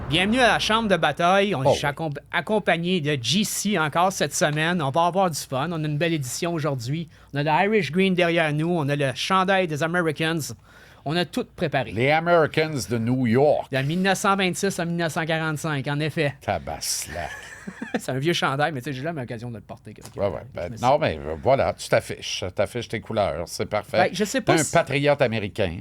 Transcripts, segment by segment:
Bienvenue à la chambre de bataille. Je suis Oh. accompagné de GC encore cette semaine. On va avoir du fun. On a une belle édition aujourd'hui. On a le Irish Green derrière nous. On a le chandail des Americans. On a tout préparé. Les Americans de New York. De 1926 à 1945, en effet. Tabaslac. C'est un vieux chandail, mais tu sais, j'ai jamais l'occasion de le porter. Ouais. Non, mais voilà, tu t'affiches tes couleurs. C'est parfait. Ben, je sais pas T'es un si- patriote américain.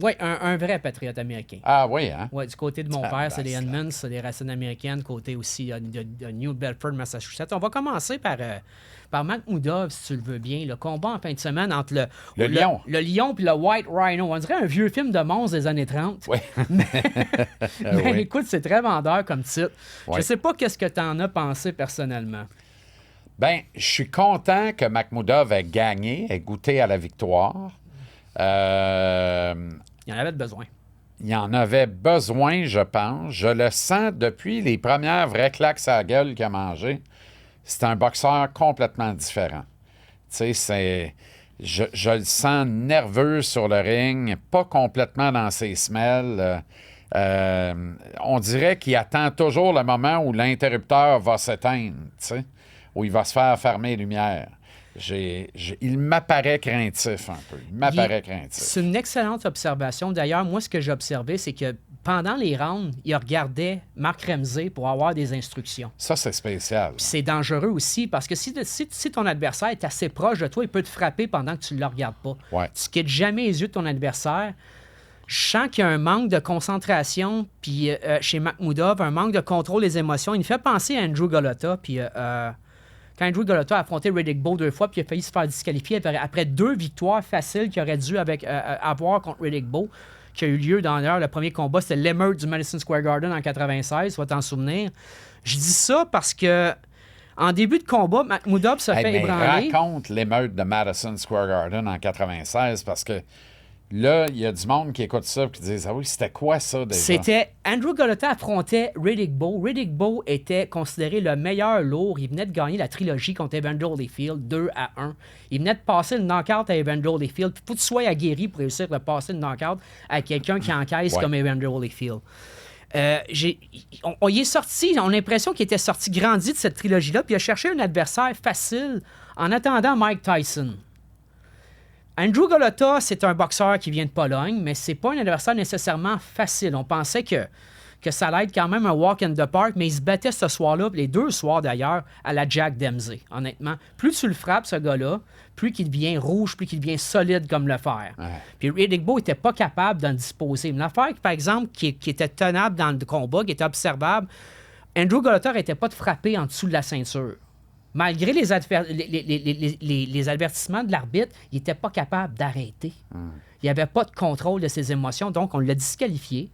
Oui, un vrai patriote américain. Ah oui, hein? Ouais, du côté de mon père, c'est les Tabaslac. Edmonds, c'est les racines américaines, côté aussi de New Bedford, Massachusetts. On va commencer par McMoudov, si tu le veux bien. Le combat en fin de semaine entre Le lion. Le lion puis le White Rhino. On dirait un vieux film de monstres des années 30. Oui. Mais Oui. écoute, c'est très vendeur comme titre. Je Ouais. sais pas qu'est-ce que tu en as pensé personnellement. Ben, je suis content que McMoudov ait gagné, ait goûté à la victoire. Il en avait besoin. Il en avait besoin, je pense. Je le sens depuis les premières vraies claques à la gueule qu'il a mangé. C'est un boxeur complètement différent. Tu sais, je le sens nerveux sur le ring, pas complètement dans ses semelles. On dirait qu'il attend toujours le moment où l'interrupteur va s'éteindre, tu sais, où il va se faire fermer les lumières. Il m'apparaît craintif un peu. Il m'apparaît craintif. C'est une excellente observation. D'ailleurs, moi, ce que j'ai observé, c'est que pendant les rounds, il regardait Mark Ramsey pour avoir des instructions. Ça, c'est spécial. Puis c'est dangereux aussi parce que si ton adversaire est assez proche de toi, il peut te frapper pendant que tu ne le regardes pas. Ouais. Tu quittes jamais les yeux de ton adversaire. Je sens qu'il y a un manque de concentration, puis chez McMoudov, un manque de contrôle des émotions. Il me fait penser à Andrew Golota, puis quand Andrew Golota a affronté Riddick Bowe 2 fois, puis il a failli se faire disqualifier après 2 victoires faciles qu'il aurait dû avoir contre Riddick Bowe, qui a eu lieu dans le premier combat, c'était l'émeute du Madison Square Garden en 96, tu vas t'en souvenir. Je dis ça parce que en début de combat, McMoudov se fait Mais ébranler. raconte l'émeute de Madison Square Garden en 96 parce que là, il y a du monde qui écoute ça et qui disent ah oui, c'était quoi ça déjà? C'était Andrew Golota affrontait Riddick Bowe. Riddick Bowe était considéré le meilleur lourd. Il venait de gagner la trilogie contre Evander Holyfield 2-1. Il venait de passer le knockout à Evander Holyfield. Faut que tu sois aguerri pour réussir à passer le knockout à quelqu'un qui encaisse Ouais. comme Evander Holyfield. Il est sorti, on a l'impression qu'il était sorti grandi de cette trilogie-là, puis il a cherché un adversaire facile en attendant Mike Tyson. Andrew Golota, c'est un boxeur qui vient de Pologne, mais c'est pas un adversaire nécessairement facile. On pensait que ça allait être quand même un walk in the park, mais il se battait ce soir-là, les 2 soirs d'ailleurs, à la Jack Dempsey, honnêtement. Plus tu le frappes, ce gars-là, plus qu'il devient rouge, plus qu'il devient solide comme le fer. Ouais. Puis Riddick Bowe n'était pas capable d'en disposer. Une affaire, par exemple, qui était tenable dans le combat, qui était observable, Andrew Golota n'arrêtait pas de frapper en dessous de la ceinture. Malgré les avertissements de l'arbitre, il n'était pas capable d'arrêter. Il n'y avait pas de contrôle de ses émotions, donc on l'a disqualifié.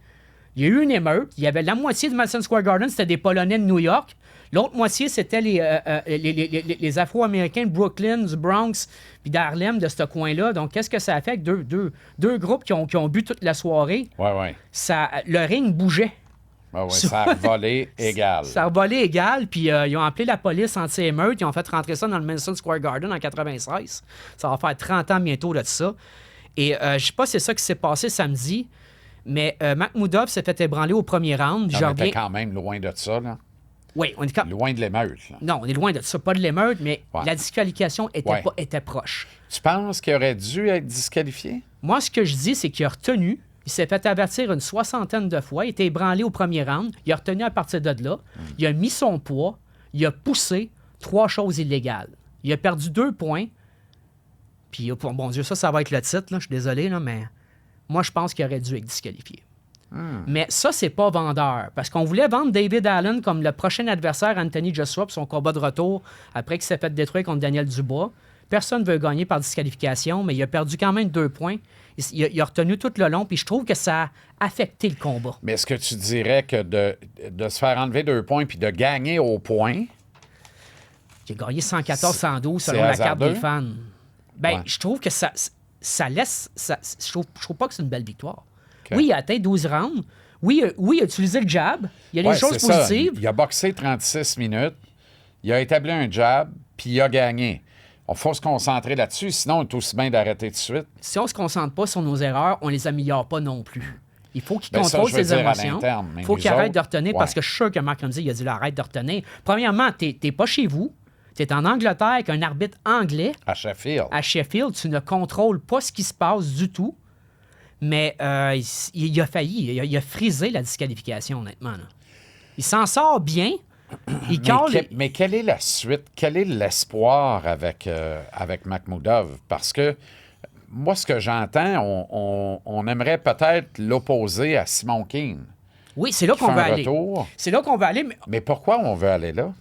Il y a eu une émeute. Il y avait la moitié de Madison Square Garden, c'était des Polonais de New York. L'autre moitié, c'était les Afro-Américains de Brooklyn, du Bronx, puis d'Harlem, de ce coin-là. Donc, qu'est-ce que ça a fait avec deux groupes qui ont bu toute la soirée? Ouais. Le ring bougeait. Ça a volé égal. Ça a volé égal, puis ils ont appelé la police anti-émeute. Ils ont fait rentrer ça dans le Madison Square Garden en 96. Ça va faire 30 ans bientôt de ça. Et je sais pas si c'est ça qui s'est passé samedi, mais McMoudov s'est fait ébranler au premier round. On était quand même loin de ça, là. Oui, on est Loin de l'émeute, là. Non, on est loin de ça. Pas de l'émeute, mais Ouais. la disqualification Ouais. était proche. Tu penses qu'il aurait dû être disqualifié? Moi, ce que je dis, c'est qu'il a retenu. Il s'est fait avertir une 60aine de fois. Il était ébranlé au premier round. Il a retenu à partir de là. Il a mis son poids. Il a poussé 3 choses illégales. Il a perdu 2 points. Puis, oh, bon Dieu, ça va être le titre. Là. Je suis désolé, là, mais moi, je pense qu'il aurait dû être disqualifié. Mais ça, c'est pas vendeur. Parce qu'on voulait vendre David Allen comme le prochain adversaire Anthony Joshua pour son combat de retour après qu'il s'est fait détruire contre Daniel Dubois. Personne ne veut gagner par disqualification, mais il a perdu quand même 2 points. Il a retenu tout le long, puis je trouve que ça a affecté le combat. Mais est-ce que tu dirais que de se faire enlever 2 points puis de gagner au point, Il a gagné 114-112 c'est selon la carte hasardeux? des fans. Ben, Ouais. je trouve que ça laisse... je trouve pas que c'est une belle victoire. OK. Oui, il a atteint 12 rounds. Oui, il a utilisé le jab. Il y a Ouais, des choses c'est ça. positives. Il a boxé 36 minutes, il a établi un jab, puis il a gagné. Il faut se concentrer là-dessus, sinon on est aussi bien d'arrêter tout de suite. Si on se concentre pas sur nos erreurs, on les améliore pas non plus. Il faut qu'il Ben, ça, contrôle je veux ses dire à émotions. l'interne, mais Il faut nous qu'il arrête autres, de retenir parce ouais. que je suis sûr que Mark Ramsey, il a dit là, arrête de retenir. Premièrement, tu n'es pas chez vous. Tu es en Angleterre avec un arbitre anglais. À Sheffield. À Sheffield, tu ne contrôles pas ce qui se passe du tout. Mais il a failli. Il a frisé la disqualification, honnêtement. Là. Il s'en sort bien. Il cale. Mais quelle est la suite? Quel est l'espoir avec Makhmoudov? Parce que moi, ce que j'entends, on aimerait peut-être l'opposer à Simon Keane. Oui, c'est là qui qu'on fait va un aller. retour. C'est là qu'on va aller. Mais pourquoi on veut aller là?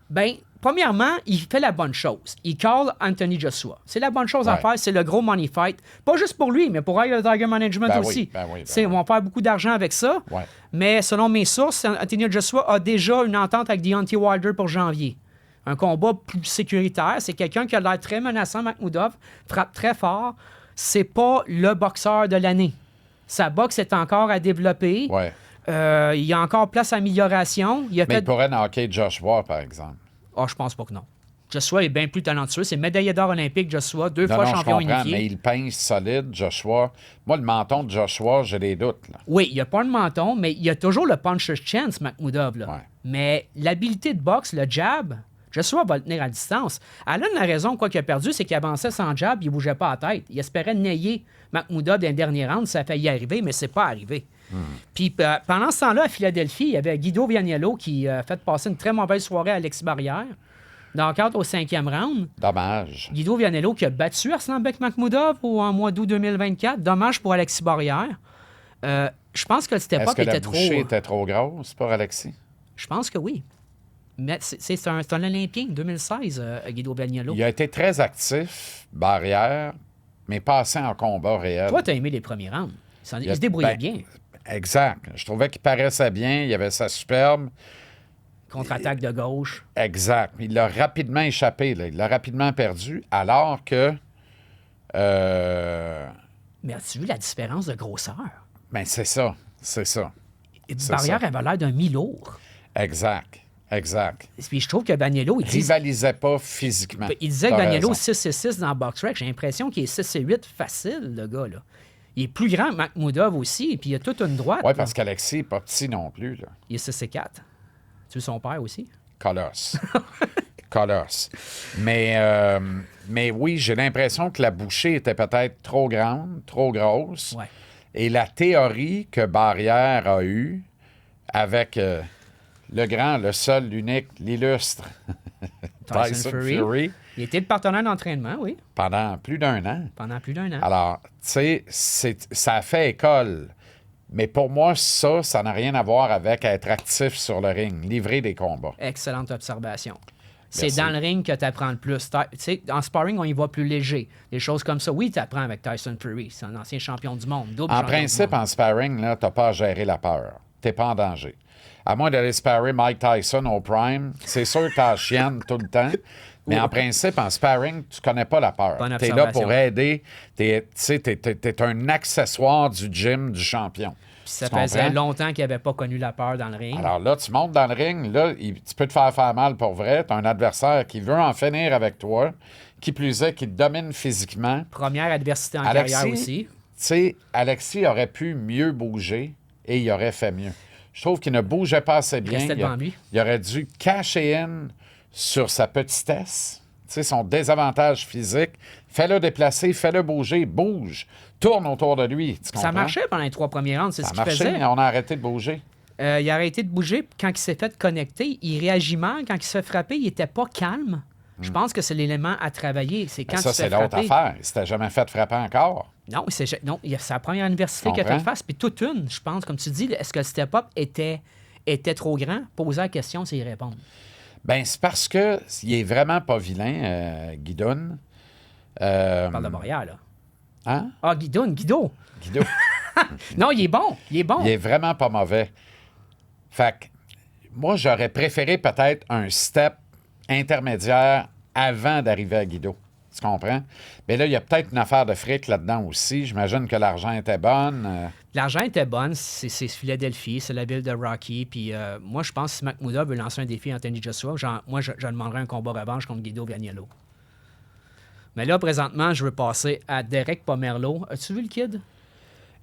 Bien, premièrement, il fait la bonne chose. Il call Anthony Joshua. C'est la bonne chose à Ouais. faire. C'est le gros money fight. Pas juste pour lui, mais pour le Tiger Management Ben oui, aussi. ben oui, ben Ils vont faire beaucoup d'argent avec ça. Ouais. Mais selon mes sources, Anthony Joshua a déjà une entente avec Deontay Wilder pour janvier. Un combat plus sécuritaire. C'est quelqu'un qui a l'air très menaçant, Makhmoudov. Frappe très fort. C'est pas le boxeur de l'année. Sa boxe est encore à développer. Ouais. Il y a encore place à amélioration. Il a Mais fait... il pourrait knocker Joshua, par exemple. Ah, je pense pas que non. Joshua est bien plus talentueux. C'est médaillé d'or olympique, Joshua, 2 fois Non, je champion comprends, unifié. mais il pince solide, Joshua. Moi, le menton de Joshua, j'ai des doutes. Là. Oui, il n'y a pas de menton, mais il y a toujours le puncher's chance, Makhmoudov. Là. Ouais. Mais l'habilité de boxe, le jab, Joshua va le tenir à distance. Alan a raison, quoi qu'il a perdu, c'est qu'il avançait sans jab, il ne bougeait pas la tête. Il espérait nailler Makhmoudov dans le dernier round, ça a failli arriver, mais c'est pas arrivé. Puis pendant ce temps-là, à Philadelphie, il y avait Guido Vianiello qui a fait passer une très mauvaise soirée à Alexis Barrière. Dans le cadre au 5e round, Dommage. Guido Vianiello qui a battu Arslanbek Makhmoudov en mois d'août 2024. Dommage pour Alexis Barrière. Je pense que cette Est-ce époque que la était trop... bouchée était trop grosse pour Alexis? Je pense que oui. Mais c'est un Olympien, 2016, Guido Vianiello. Il a été très actif, barrière, mais pas assez en combat réel. Toi, tu as aimé les premiers rounds. Il se débrouillait Ben, bien. Exact. Je trouvais qu'il paraissait bien, il avait sa superbe. Contre-attaque de gauche. Exact. Il l'a rapidement échappé, là. Il l'a rapidement perdu, alors que... Mais as-tu vu la différence de grosseur? Ben, c'est ça. C'est ça. Barrière ça. avait l'air d'un mi-lourd. Exact. Exact. Puis je trouve que Vianiello, il dit... Rivalisait pas physiquement. Il disait que T'as Vianiello raison. 6-6 dans BoxRec. J'ai l'impression qu'il est 6-8 facile, le gars, là. Il est plus grand que Makhmoudov aussi, puis il a toute une droite. Oui, là. parce qu'Alexis n'est pas petit non plus, là. Il est 6-4. Tu veux son père aussi? Colosse. Colosse. Mais oui, j'ai l'impression que la bouchée était peut-être trop grande, trop grosse. Ouais. Et la théorie que Barrière a eue avec le grand, le seul, l'unique, l'illustre Tyson Fury. Il était le partenaire d'entraînement, oui, pendant plus d'1 an. pendant plus d'1 an. Alors, tu sais, ça a fait école. Mais pour moi, ça n'a rien à voir avec être actif sur le ring, livrer des combats. Excellente observation. C'est Merci. dans le ring que tu apprends le plus. Tu sais, en sparring, on y va plus léger. Des choses comme ça. Oui, tu apprends avec Tyson Fury. C'est un ancien champion du monde. Double En champion du principe, monde. en sparring, tu n'as pas à gérer la peur. Tu n'es pas en danger. À moins d'aller sparrer Mike Tyson au prime, c'est sûr que tu as la chienne tout le temps. Mais en principe, en sparring, tu connais pas la peur. Bonne Tu es là observation. pour aider. Tu es un accessoire du gym du champion. Puis ça Tu faisait comprends? longtemps qu'il n'avait pas connu la peur dans le ring. Alors là, tu montes dans le ring, là, tu peux te faire mal pour vrai. Tu as un adversaire qui veut en finir avec toi, qui plus est, qui te domine physiquement. Première adversité en Alexis, carrière aussi. Tu sais, Alexis aurait pu mieux bouger et il aurait fait mieux. Je trouve qu'il ne bougeait pas assez bien. restait devant lui. Il aurait dû cacher in sur sa petitesse, tu sais, son désavantage physique. Fais-le déplacer, fais-le bouger, bouge, tourne autour de lui. Tu Ça comprends? marchait pendant les 3 premiers rounds, c'est Ça ce qu'il marchait, faisait. mais on a arrêté de bouger. Il a arrêté de bouger. Quand il s'est fait connecter, il réagit mal. Quand il se fait frapper, il n'était pas calme. Je pense que c'est l'élément à travailler. C'est quand Hmm. Ça, il se c'est fait l'autre frapper. affaire. Il s'était jamais fait frapper encore. Non, c'est sa première université Tu qu'il a fait comprends? face. Puis toute une, je pense, comme tu dis, est-ce que le step-up était trop grand? Poser la question, c'est y répondre. Ben c'est parce que il est vraiment pas vilain, Guidon. On parle de Barrière, là. Hein? Ah, Guido. Guido. Non, il est bon. Il est bon. Il est vraiment pas mauvais. Fait que moi, j'aurais préféré peut-être un step intermédiaire avant d'arriver à Guido. Tu comprends? Mais là, il y a peut-être une affaire de fric là-dedans aussi. J'imagine que l'argent était bonne. L'argent était bonne. C'est Philadelphie, c'est la ville de Rocky. Puis moi, je pense que si Makhmoudov veut lancer un défi à Anthony Joshua, je demanderais un combat revanche contre Guido Vianiello. Mais là, présentement, je veux passer à Derek Pomerleau. As-tu vu le kid?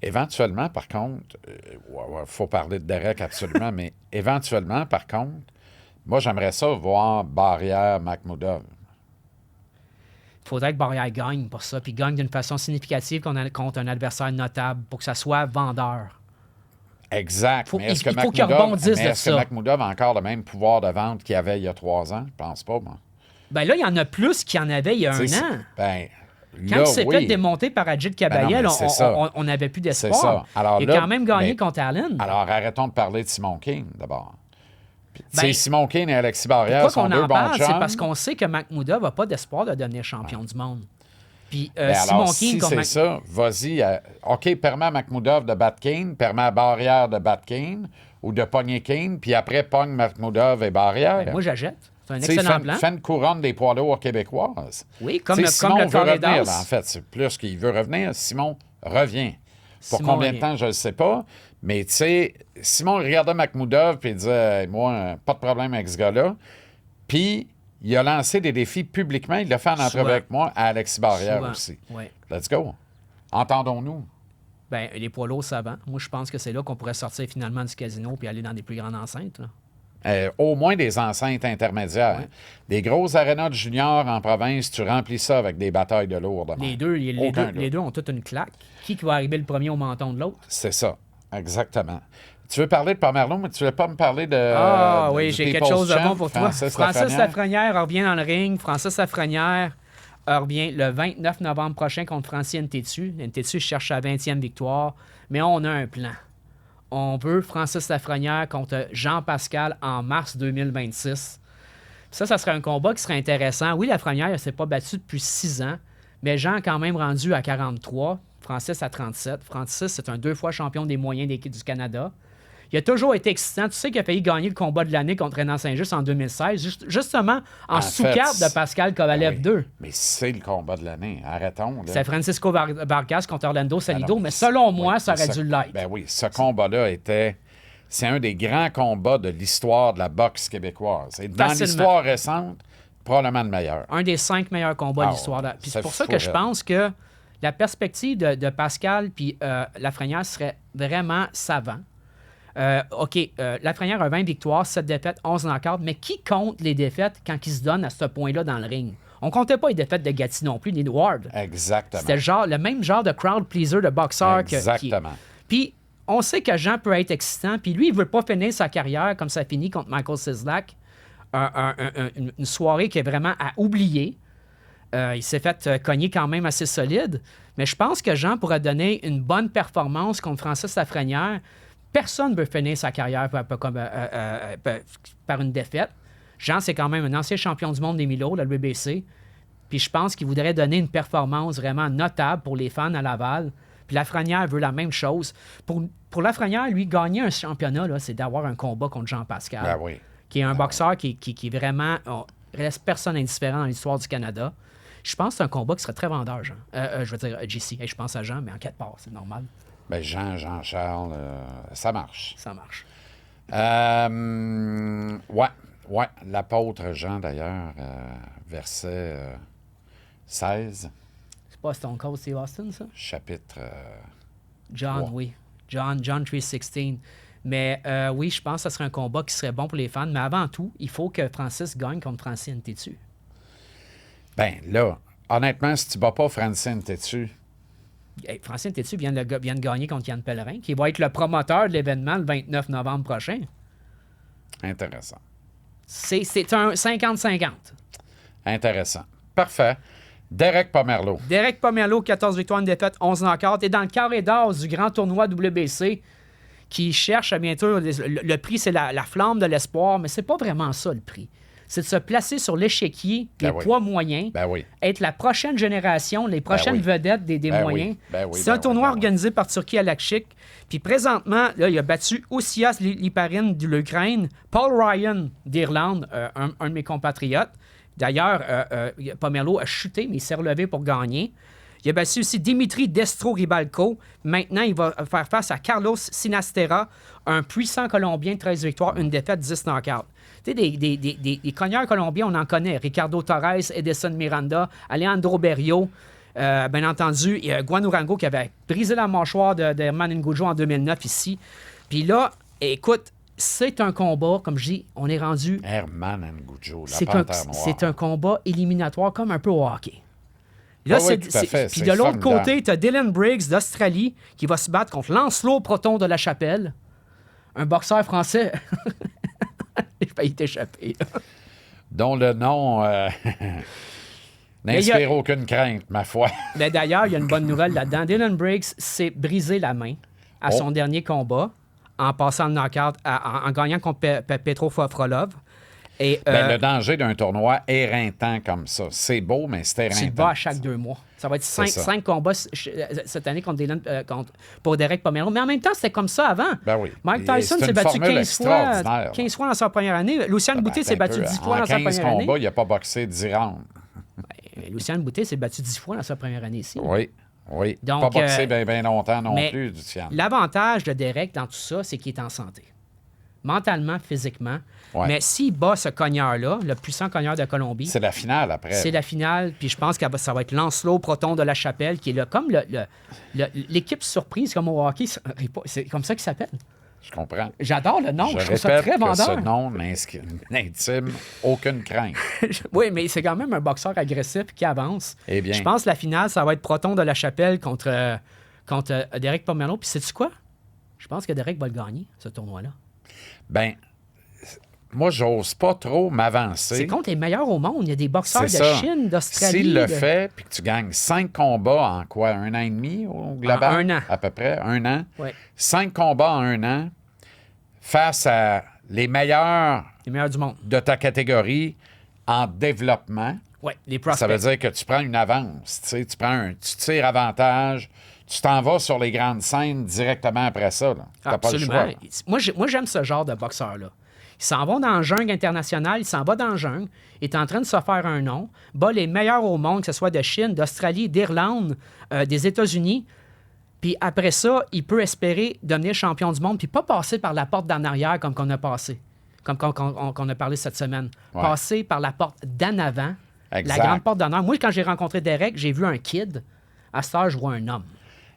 Éventuellement, par contre, il faut parler de Derek absolument, mais éventuellement, par contre, moi, j'aimerais ça voir Barrière-Makhmoudov. Il faudrait que Barrière gagne pour ça, puis gagne d'une façon significative contre un adversaire notable pour que ça soit vendeur. Exact. Mais est-ce que il faut qu'il rebondisse de ça. Makhmoudov a encore le même pouvoir de vente qu'il avait il y a 3 ans? Je pense pas, moi. Ben là, il y en a plus qu'il y en avait il y a un an. Ben, quand là, il s'est fait démonter par Ajit Kabayel, on n'avait plus d'espoir. C'est ça. Alors, il a quand même gagné contre Allen. Alors, arrêtons de parler de Simon King, d'abord. Simon King et Alexis Barrière pourquoi sont deux bons chums. C'est parce qu'on sait que Makhmoudov n'a pas d'espoir de devenir champion du monde. Puis Simon King... Si c'est ça, vas-y. OK, permets à Makhmoudov de battre King, permets à Barrière de battre King ou de pogner King, puis après, pogne Makhmoudov et Barrière. Ben, moi, j'achète. C'est un excellent plan. Fait une couronne des poids lourds québécoises. Oui, comme Simon le veut revenir, Corridors. là, en fait. C'est plus qu'il veut revenir. Simon revient. Pour Simon combien de temps, je ne sais pas. Mais tu sais, Simon regardait Makhmoudov et il disait moi, pas de problème avec ce gars-là. Puis, il a lancé des défis publiquement. Il l'a fait en entrevue avec moi à Alexis Barrière aussi. Oui. Let's go. Entendons-nous. Bien, les poids lourds savants. Moi, je pense que c'est là qu'on pourrait sortir finalement du casino puis aller dans des plus grandes enceintes. Là. Au moins des enceintes intermédiaires. Ouais. Des grosses arénas de juniors en province, tu remplis ça avec des batailles de lourds. Les deux ont toute une claque. Qui va arriver le premier au menton de l'autre? C'est ça, exactement. Tu veux parler de Pomerleau, mais tu ne veux pas me parler de... Ah oui, j'ai quelque chose de bon pour toi. Francis Lafrenière revient dans le ring. Francis Lafrenière revient le 29 novembre prochain contre Francis Ntetsu. Ntetsu cherche sa 20e victoire, mais on a un plan. On veut Francis Lafrenière contre Jean-Pascal en mars 2026. Ça serait un combat qui serait intéressant. Oui, Lafrenière ne s'est pas battu depuis 6 ans, mais Jean a quand même rendu à 43, Francis à 37. Francis, c'est un 2 fois champion des moyens d'équipe du Canada. Il a toujours été excitant. Tu sais qu'il a failli gagner le combat de l'année contre Renan Saint-Just en 2016, justement en sous-carte de Pascal Kovalev 2. Mais c'est le combat de l'année. Arrêtons. C'est Francisco Vargas contre Orlando Salido, mais selon moi, ça aurait dû l'être. Ben oui, ce combat-là c'est un des grands combats de l'histoire de la boxe québécoise. Et dans l'histoire récente, probablement le meilleur. Un des 5 meilleurs combats de l'histoire. Puis c'est pour ça que je pense que la perspective de Pascal puis Lafrenière serait vraiment savant. Lafrenière a 20 victoires, 7 défaites, 11 knockouts, mais qui compte les défaites quand il se donne à ce point-là dans le ring? On comptait pas les défaites de Gatti non plus, ni de Ward. Exactement. C'était le même genre de crowd pleaser de boxeur. Exactement. Puis, on sait que Jean peut être excitant, puis lui, il veut pas finir sa carrière comme ça finit contre Michael Sislak. Une soirée qui est vraiment à oublier. Il s'est fait cogner quand même assez solide, mais je pense que Jean pourrait donner une bonne performance contre Francis Lafrenière. Personne ne veut finir sa carrière par une défaite. Jean, c'est quand même un ancien champion du monde des Milo, la WBC. Puis je pense qu'il voudrait donner une performance vraiment notable pour les fans à Laval. Puis Lafrenière veut la même chose. Pour Lafrenière, lui, gagner un championnat, là, c'est d'avoir un combat contre Jean-Pascal. Ben oui. Qui est un boxeur qui est vraiment... reste personne indifférent dans l'histoire du Canada. Je pense que c'est un combat qui serait très vendeur, Jean. Je veux dire, JC. Je pense à Jean, mais en 4 parts, c'est normal. Ben Jean-Charles, ça marche. Ça marche. Ouais. L'apôtre Jean, d'ailleurs, verset 16. C'est pas Stone Cold Steve Austin, ça? Chapitre... John, 3. Oui. John 3:16. Mais oui, je pense que ce serait un combat qui serait bon pour les fans. Mais avant tout, il faut que Francis gagne contre Francis Ntetsu. Ben là, honnêtement, si tu bats pas Francis Ntetsu... Francis Ntetsu vient de gagner contre Yann Pellerin, qui va être le promoteur de l'événement le 29 novembre prochain. Intéressant. C'est un 50-50. Intéressant. Parfait. Derek Pomerleau. Derek Pomerleau, 14 victoires, une défaite, 11 knockouts. Et dans le carré d'or du grand tournoi WBC, qui cherche à bientôt... Le prix, c'est la flamme de l'espoir, mais c'est pas vraiment ça, le prix. C'est de se placer sur l'échiquier des poids moyens, être la prochaine génération, les prochaines vedettes des moyens. C'est un tournoi organisé par Turki Alakshik. Puis présentement, là, il a battu Osias Liparin de l'Ukraine, Paul Ryan d'Irlande, un de mes compatriotes. D'ailleurs, Pomerleau a chuté, mais il s'est relevé pour gagner. Il a battu aussi Dimitri Destro-Ribalco. Maintenant, il va faire face à Carlos Sinastera, un puissant Colombien, 13 victoires, une défaite, 10 knockouts. Tu sais, des cogneurs colombiens, on en connaît. Ricardo Torres, Edison Miranda, Alejandro Berrio. Bien entendu, il y a Guan Urango qui avait brisé la mâchoire de Herman Ngujo en 2009 ici. Puis là, écoute, c'est un combat, comme je dis, on est rendu... Herman Ngujo, la C'est Panthère Noire. c'est un combat éliminatoire comme un peu au hockey. Là, Ah oui, tout à fait. Puis C'est de l'autre formidable. côté, tu as Dylan Briggs d'Australie qui va se battre contre Lancelot Proton de la Chapelle, un boxeur français. J'ai failli t'échapper. Dont le nom n'inspire aucune crainte, ma foi. Mais d'ailleurs, il y a une bonne nouvelle là-dedans. Dylan Briggs s'est brisé la main à son dernier combat en passant le knockout, en gagnant contre Petro Frolov. Et, Le danger d'un tournoi éreintant comme ça, c'est beau, mais c'est éreintant. tu le bats à chaque 2 mois. Ça va être 5 combats cette année contre Dylan, pour Derek Pomero. Mais en même temps, c'était comme ça avant. Ben oui. Mike Et Tyson c'est s'est une battu formule 15 fois dans sa première année. Luciane Boutet s'est battu 10 fois dans sa En 15 première année. combats, il n'a pas boxé 10 rounds. Luciane Boutet s'est battu 10 fois dans sa première année ici. Oui, oui. Donc, pas boxé bien longtemps non mais plus, Luciane. L'avantage de Derek dans tout ça, c'est qu'il est en santé. Mentalement, physiquement. Ouais. Mais s'il bat ce cogneur-là, le puissant cogneur de Colombie, C'est la finale après. c'est la finale. Puis je pense que ça va être Lancelot Proton de la Chapelle, qui est comme l'équipe surprise, comme au hockey. C'est comme ça qu'il s'appelle. Je comprends. J'adore le nom. Je Je trouve ça répète très que vendeur. ce nom n'intime aucune crainte. Oui, mais c'est quand même un boxeur agressif qui avance. Eh bien. Je pense que la finale, ça va être Proton de la Chapelle contre Derek Pomerleau. Puis sais-tu quoi? Je pense que Derek va le gagner, ce tournoi-là. Ben, moi, j'ose pas trop C'est m'avancer. contre les meilleurs au monde. Il y a des boxeurs de C'est ça. Chine, d'Australie. S'il le fait, puis que tu gagnes 5 combats en quoi? 1 an et demi au global? En 1 an. À peu près, 1 an. Ouais. 5 combats en 1 an face à les meilleurs Les meilleurs du monde. de ta catégorie en développement. Oui, les Ça prospects. veut dire que tu prends une avance. Tu sais, tu tires avantage. Tu t'en vas sur les grandes scènes directement après ça. Tu n'as pas le choix. Moi, j'aime ce genre de boxeur-là. Ils s'en vont dans le jungle international, ils s'en vont dans le jungle, il est en train de se faire un nom, bat les meilleurs au monde, que ce soit de Chine, d'Australie, d'Irlande, des États-Unis. Puis après ça, il peut espérer devenir champion du monde, puis pas passer par la porte d'en arrière comme qu'on a passé, comme qu'on a parlé cette semaine. Ouais. Passer par la porte d'en avant, Exact. la grande porte d'honneur. Moi, quand j'ai rencontré Derek, j'ai vu un kid. À cette heure, je vois un homme.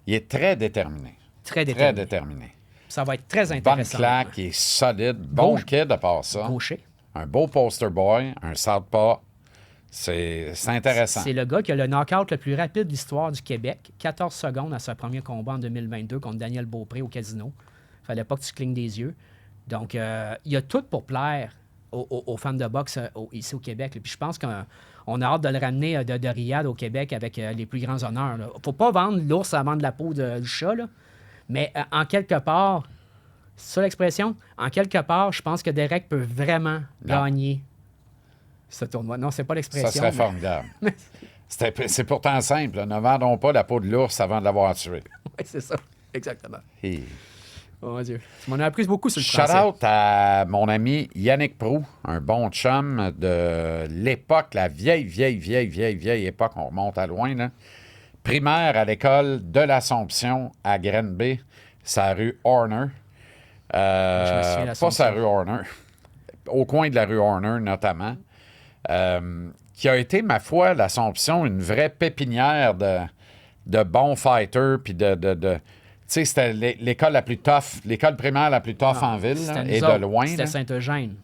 Il est très déterminé. Très Très déterminé. déterminé. Ça va être très Bonne intéressant. claque, il est solide. Bon Gauche- kid à part ça. Gaucher. Un beau poster boy, un southpaw. C'est intéressant. C'est le gars qui a le knockout le plus rapide de l'histoire du Québec. 14 secondes à son premier combat en 2022 contre Daniel Beaupré au casino. Fallait pas que tu clignes des yeux. Donc, il y a tout pour plaire aux fans de boxe ici au Québec. Puis je pense qu'on a hâte de le ramener de Riyad au Québec avec les plus grands honneurs. Il faut pas vendre l'ours avant de la peau du chat, là. Mais en quelque part, c'est ça l'expression? En quelque part, je pense que Derek peut vraiment gagner ce tournoi. Non, c'est pas l'expression. Ça serait mais- formidable. C'est pourtant simple. Là. Ne vendons pas la peau de l'ours avant de l'avoir tué. Oui, c'est ça. Exactement. Et... Oh mon Dieu. Tu m'en as appris beaucoup sur le Shout français. out à mon ami Yannick Proulx, un bon chum de l'époque, la vieille époque, on remonte à loin, là. Primaire à l'école de l'Assomption à Grenby, sa rue Horner. Je me souviens, Pas l'Assomption. sa rue Horner, au coin de la rue Horner notamment, qui a été, ma foi, l'Assomption, une vraie pépinière de bons fighters, puis tu sais, c'était l'école la plus tough, l'école primaire la plus tough en ville, là, C'était et nous de autres. loin. C'était là. Saint-Eugène.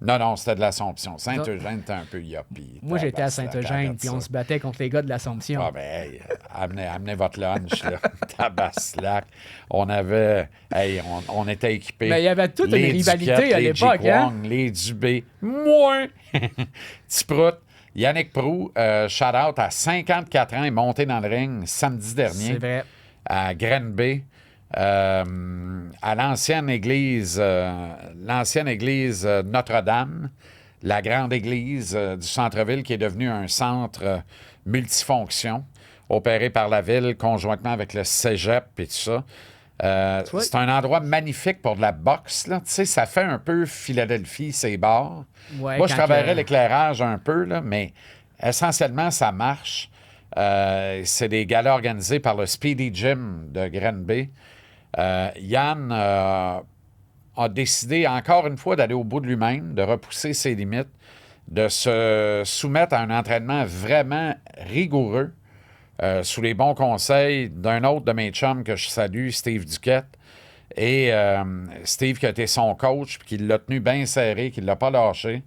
Non, c'était de l'Assomption. Saint-Eugène était un peu yuppie. Moi, j'étais à Tabaslac, Saint-Eugène, arrête puis ça. on se battait contre les gars de l'Assomption. Ah ben, hey, amenez votre lunch, là. Tabaslac. On avait... Hey, on était équipés. Mais il y avait toute une Les rivalité Duquette, à les l'époque, hein? Jikwang, les Dubé. Moi! Tiprout. Yannick Proulx, shout-out à 54 ans, est monté dans le ring samedi dernier C'est vrai. à Grenby, à l'ancienne église Notre-Dame, la grande église du centre-ville qui est devenue un centre multifonction, opéré par la ville conjointement avec le cégep et tout ça. vois? C'est un endroit magnifique pour de la boxe. Là. Tu sais, ça fait un peu Philadelphie, ces bars. Ouais, Moi, je quand travaillerais que- l'éclairage un peu, là, mais essentiellement, ça marche. C'est des galas organisés par le Speedy Gym de Grenby. Yann a décidé encore une fois d'aller au bout de lui-même, de repousser ses limites, de se soumettre à un entraînement vraiment rigoureux. sous les bons conseils d'un autre de mes chums que je salue, Steve Duquette. Et Steve qui a été son coach, puis qui l'a tenu bien serré, qui ne l'a pas lâché.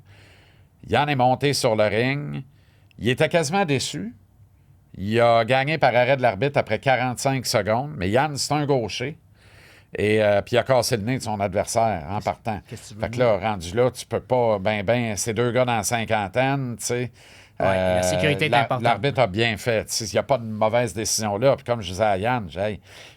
Yann est monté sur le ring. Il était quasiment déçu. Il a gagné par arrêt de l'arbitre après 45 secondes. Mais Yann, c'est un gaucher. Et puis il a cassé le nez de son adversaire en partant. Fait que là, rendu là, tu peux pas... ces deux gars dans la cinquantaine, tu sais... La sécurité est importante. L'arbitre a bien fait. Il n'y a pas de mauvaise décision là. Puis comme je disais à Yann,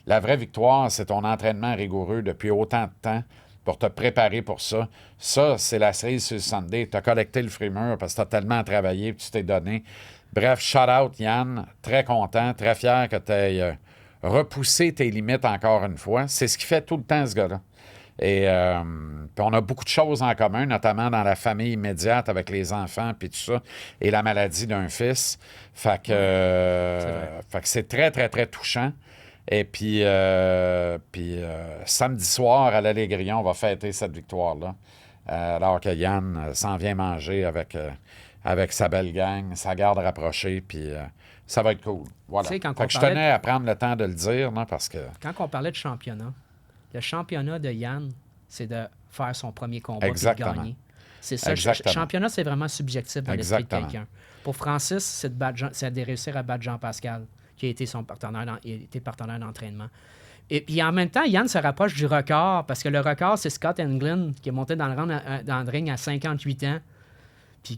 la vraie victoire, c'est ton entraînement rigoureux depuis autant de temps pour te préparer pour ça. Ça, c'est la cerise sur le Sunday. Tu as collecté le frimur parce que tu as tellement travaillé et tu t'es donné. Bref, shout-out Yann. Très content, très fier que tu aies repoussé tes limites encore une fois. C'est ce qui fait tout le temps, ce gars-là. Et puis on a beaucoup de choses en commun, notamment dans la famille immédiate avec les enfants puis tout ça, et la maladie d'un fils. Fait que c'est très, très, très touchant. Et puis, samedi soir, à l'Allégrion, on va fêter cette victoire-là. Alors que Yann s'en vient manger avec sa belle gang, sa garde rapprochée, puis ça va être cool. Voilà. Fait que je tenais à prendre le temps de le dire, non, parce que... Quand on parlait de championnat, le championnat de Yann, c'est de faire son premier combat et de gagner. C'est ça. Le championnat, c'est vraiment subjectif dans l'esprit de quelqu'un. Pour Francis, c'est de réussir à battre Jean-Pascal, qui a été son partenaire d'entraînement. Et puis en même temps, Yann se rapproche du record, parce que le record, c'est Scott Englund, qui est monté dans le ring à 58 ans. Puis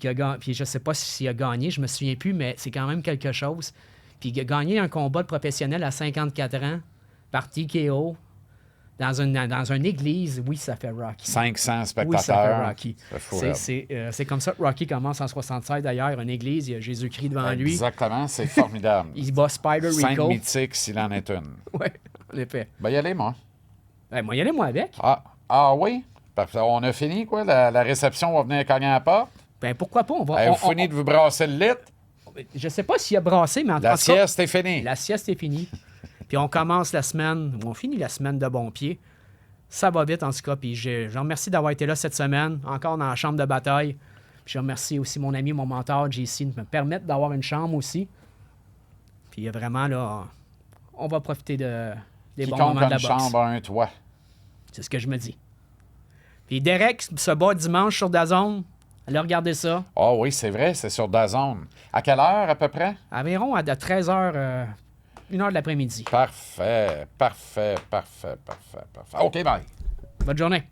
je ne sais pas s'il a gagné, je me souviens plus, mais c'est quand même quelque chose. Puis il a gagné un combat de professionnel à 54 ans par TKO. Dans une église, oui, ça fait Rocky. 500 spectateurs. Oui, ça fait Rocky. C'est comme ça que Rocky commence en 67, d'ailleurs. Une église, il y a Jésus-Christ devant lui. Exactement, c'est formidable. Il bat Spider Rico. Sainte mythique, s'il en est une. Oui, en effet. Ben, y aller, moi. Moi, y aller, moi, avec. Ah oui? On a fini, quoi? La réception va venir cogner à la porte? Ben, pourquoi pas? Vous finissez de vous brasser le lit? Je sais pas s'il a brassé, mais en tout cas... La sieste est finie. La sieste est finie. Puis on commence la semaine, on finit la semaine de bon pied. Ça va vite, en tout cas. Puis je remercie d'avoir été là cette semaine, encore dans la chambre de bataille. Puis je remercie aussi mon ami, mon mentor, JC, de me permettre d'avoir une chambre aussi. Puis vraiment, là, on va profiter des bons moments de la boxe. Quiconque a une chambre a un toit. C'est ce que je me dis. Puis Derek se bat dimanche sur DAZN. Allez regarder ça. Ah oui, c'est vrai, c'est sur DAZN. À quelle heure, à peu près? Environ à 13h... 1h de l'après-midi. Parfait. OK, bye. Bonne journée.